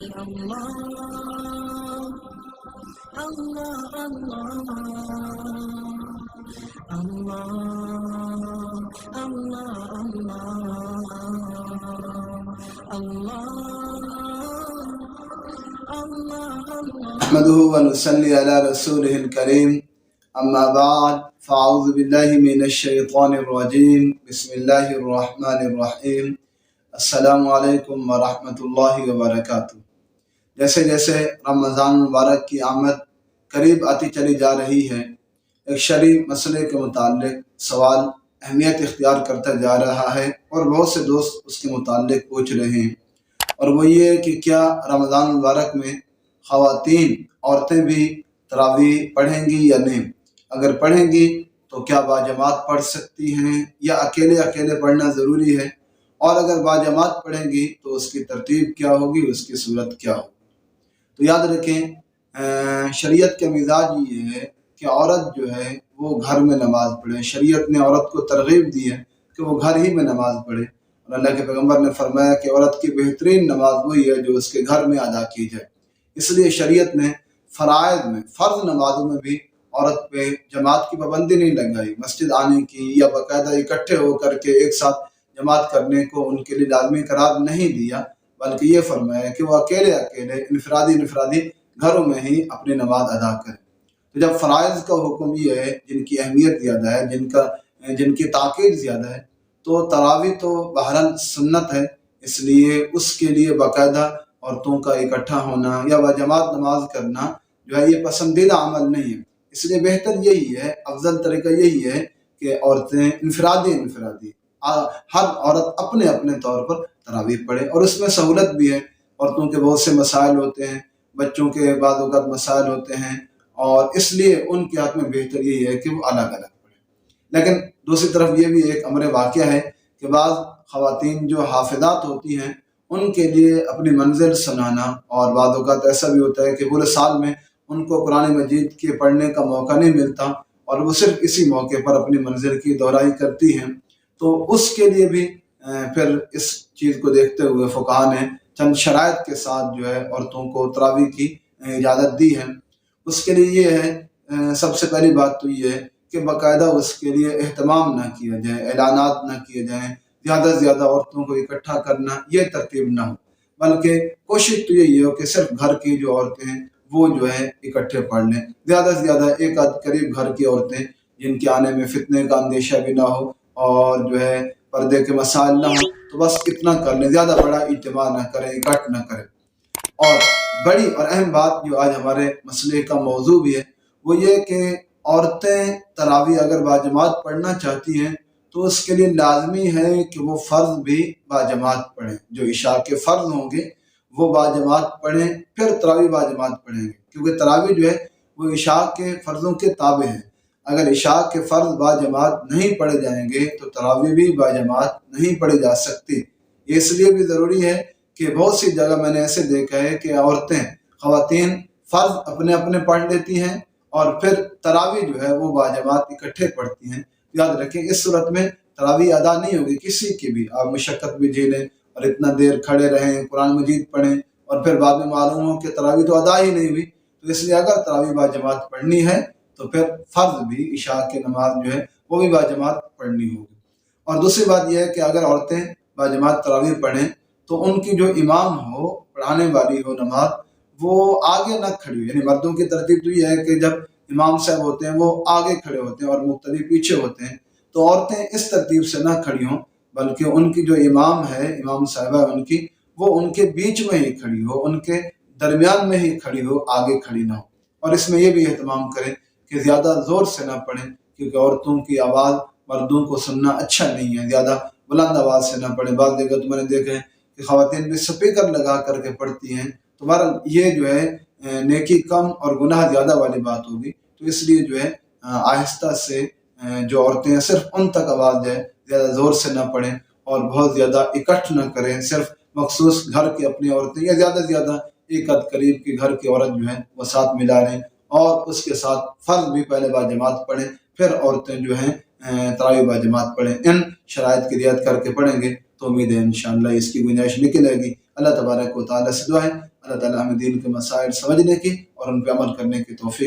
Allah, Allah, Allah, Allah, Allah, Allah, نحمده ونصلي على رسوله الكريم اما بعد فاعوذ بالله من الشیطان الرجیم بسم اللہ الرحمن الرحیم السلام علیکم ورحمۃ اللہ وبرکاتہ۔ جیسے جیسے رمضان مبارک کی آمد قریب آتی چلی جا رہی ہے، ایک شرعی مسئلے کے متعلق سوال اہمیت اختیار کرتا جا رہا ہے اور بہت سے دوست اس کے متعلق پوچھ رہے ہیں، اور وہ یہ کہ کیا رمضان مبارک میں خواتین عورتیں بھی تراویح پڑھیں گی یا نہیں؟ اگر پڑھیں گی تو کیا باجماعت پڑھ سکتی ہیں یا اکیلے پڑھنا ضروری ہے؟ اور اگر باجماعت پڑھیں گی تو اس کی ترتیب کیا ہوگی، اس کی صورت کیا ہوگی؟ تو یاد رکھیں، شریعت کا مزاج یہ ہے کہ عورت جو ہے وہ گھر میں نماز پڑھے۔ شریعت نے عورت کو ترغیب دی ہے کہ وہ گھر ہی میں نماز پڑھے، اور اللہ کے پیغمبر نے فرمایا کہ عورت کی بہترین نماز وہی ہے جو اس کے گھر میں ادا کی جائے۔ اس لیے شریعت نے فرائض میں، فرض نمازوں میں بھی عورت پہ جماعت کی پابندی نہیں لگائی، مسجد آنے کی یا باقاعدہ اکٹھے ہو کر کے ایک ساتھ جماعت کرنے کو ان کے لیے لازمی قرار نہیں دیا، بلکہ یہ فرمایا کہ وہ اکیلے انفرادی گھروں میں ہی اپنی نماز ادا کریں۔ تو جب فرائض کا حکم یہ ہے، جن کی اہمیت زیادہ ہے، جن کی تاکید زیادہ ہے، تو تراویح تو بہرحال سنت ہے، اس لیے اس کے لیے باقاعدہ عورتوں کا اکٹھا ہونا یا باجماعت نماز کرنا جو ہے یہ پسندیدہ عمل نہیں ہے۔ اس لیے بہتر یہی ہے، افضل طریقہ یہی ہے کہ عورتیں انفرادی ہر عورت اپنے طور پر تراویح پڑھے، اور اس میں سہولت بھی ہے۔ عورتوں کے بہت سے مسائل ہوتے ہیں، بچوں کے بعض اوقات مسائل ہوتے ہیں، اور اس لیے ان کے حق میں بہتر یہی ہے کہ وہ الگ پڑھیں۔ لیکن دوسری طرف یہ بھی ایک امر واقعہ ہے کہ بعض خواتین جو حافظات ہوتی ہیں ان کے لیے اپنی منزل سنانا، اور بعض اوقات ایسا بھی ہوتا ہے کہ پورے سال میں ان کو قرآن مجید کے پڑھنے کا موقع نہیں ملتا، اور وہ صرف اسی موقع پر اپنی منزل کی دہرائی کرتی ہیں، تو اس کے لیے بھی پھر اس چیز کو دیکھتے ہوئے فقہا نے چند شرائط کے ساتھ جو ہے عورتوں کو تراویح کی اجازت دی ہے۔ اس کے لیے یہ ہے، سب سے پہلی بات تو یہ ہے کہ باقاعدہ اس کے لیے اہتمام نہ کیا جائے، اعلانات نہ کیے جائیں، زیادہ سے زیادہ عورتوں کو اکٹھا کرنا یہ ترتیب نہ ہو، بلکہ کوشش تو یہی ہو کہ صرف گھر کی جو عورتیں ہیں وہ جو ہے اکٹھے پڑھ لیں، زیادہ سے زیادہ ایک آدھ قریب گھر کی عورتیں جن کے آنے میں فتنے کا اندیشہ بھی نہ ہو اور جو ہے پردے کے مسائل نہ ہو، تو بس اتنا کر لیں، زیادہ بڑا اجتماع نہ کریں، اکٹھ نہ کریں۔ اور بڑی اور اہم بات جو آج ہمارے مسئلے کا موضوع بھی ہے وہ یہ کہ عورتیں تراویح اگر باجماعت پڑھنا چاہتی ہیں تو اس کے لیے لازمی ہے کہ وہ فرض بھی باجماعت پڑھیں، جو عشاء کے فرض ہوں گے وہ باجماعت پڑھیں، پھر تراویح باجماعت پڑھیں گے، کیونکہ تراویح جو ہے وہ عشاء کے فرضوں کے تابع ہیں۔ اگر عشاء کے فرض باجماعت نہیں پڑھے جائیں گے تو تراویح بھی باجماعت نہیں پڑھی جا سکتی۔ یہ اس لیے بھی ضروری ہے کہ بہت سی جگہ میں نے ایسے دیکھا ہے کہ خواتین فرض اپنے پڑھ لیتی ہیں اور پھر تراویح جو ہے وہ باجماعت اکٹھے پڑھتی ہیں۔ یاد رکھیں اس صورت میں تراویح ادا نہیں ہوگی کسی کی بھی، آپ مشقت بھی جھیلیں اور اتنا دیر کھڑے رہیں، قرآن مجید پڑھیں، اور پھر بعد میں معلوم ہو کہ تراویح تو ادا ہی نہیں ہوئی۔ تو اس لیے اگر تراویح باجماعت پڑھنی ہے تو پھر فرض بھی عشاء کی نماز جو ہے وہ بھی باجماعت پڑھنی ہوگی۔ اور دوسری بات یہ ہے کہ اگر عورتیں باجماعت تراویح پڑھیں تو ان کی جو امام ہو، پڑھانے والی ہو نماز، وہ آگے نہ کھڑی ہو، یعنی مردوں کی ترتیب تو یہ ہے کہ جب امام صاحب ہوتے ہیں وہ آگے کھڑے ہوتے ہیں اور مقتدی پیچھے ہوتے ہیں، تو عورتیں اس ترتیب سے نہ کھڑی ہوں، بلکہ ان کی جو امام ہے، امام صاحبہ ان کی، وہ ان کے بیچ میں ہی کھڑی ہو، ان کے درمیان میں ہی کھڑی ہو، آگے کھڑی نہ ہو۔ اور اس میں یہ بھی اہتمام کریں کہ زیادہ زور سے نہ پڑھیں، کیونکہ عورتوں کی آواز مردوں کو سننا اچھا نہیں ہے، زیادہ بلند آواز سے نہ پڑھیں۔ بعض جگہ تو میں نے دیکھا ہے کہ خواتین بھی سپیکر لگا کر کے پڑھتی ہیں، تو بہرحال یہ جو ہے نیکی کم اور گناہ زیادہ والی بات ہوگی۔ تو اس لیے جو ہے آہستہ سے جو عورتیں صرف ان تک آواز جائے، زیادہ زور سے نہ پڑھیں اور بہت زیادہ اکٹھ نہ کریں، صرف مخصوص گھر کی اپنی عورتیں یا زیادہ سے زیادہ ایک آدھ قریب کی گھر کی عورت جو ہے وہ ساتھ ملا لیں، اور اس کے ساتھ فرض بھی پہلے باجماعت پڑھیں، پھر عورتیں جو ہیں تراویح باجماعت پڑھیں۔ ان شرائط کی رعایت کر کے پڑھیں گے تو امید ہے انشاءاللہ اس کی گنجائش نکلے گی۔ اللہ تبارک و تعالیٰ سے دعا ہے اللہ تعالیٰ ہمیں دین کے مسائل سمجھنے کی اور ان پہ عمل کرنے کی توفیق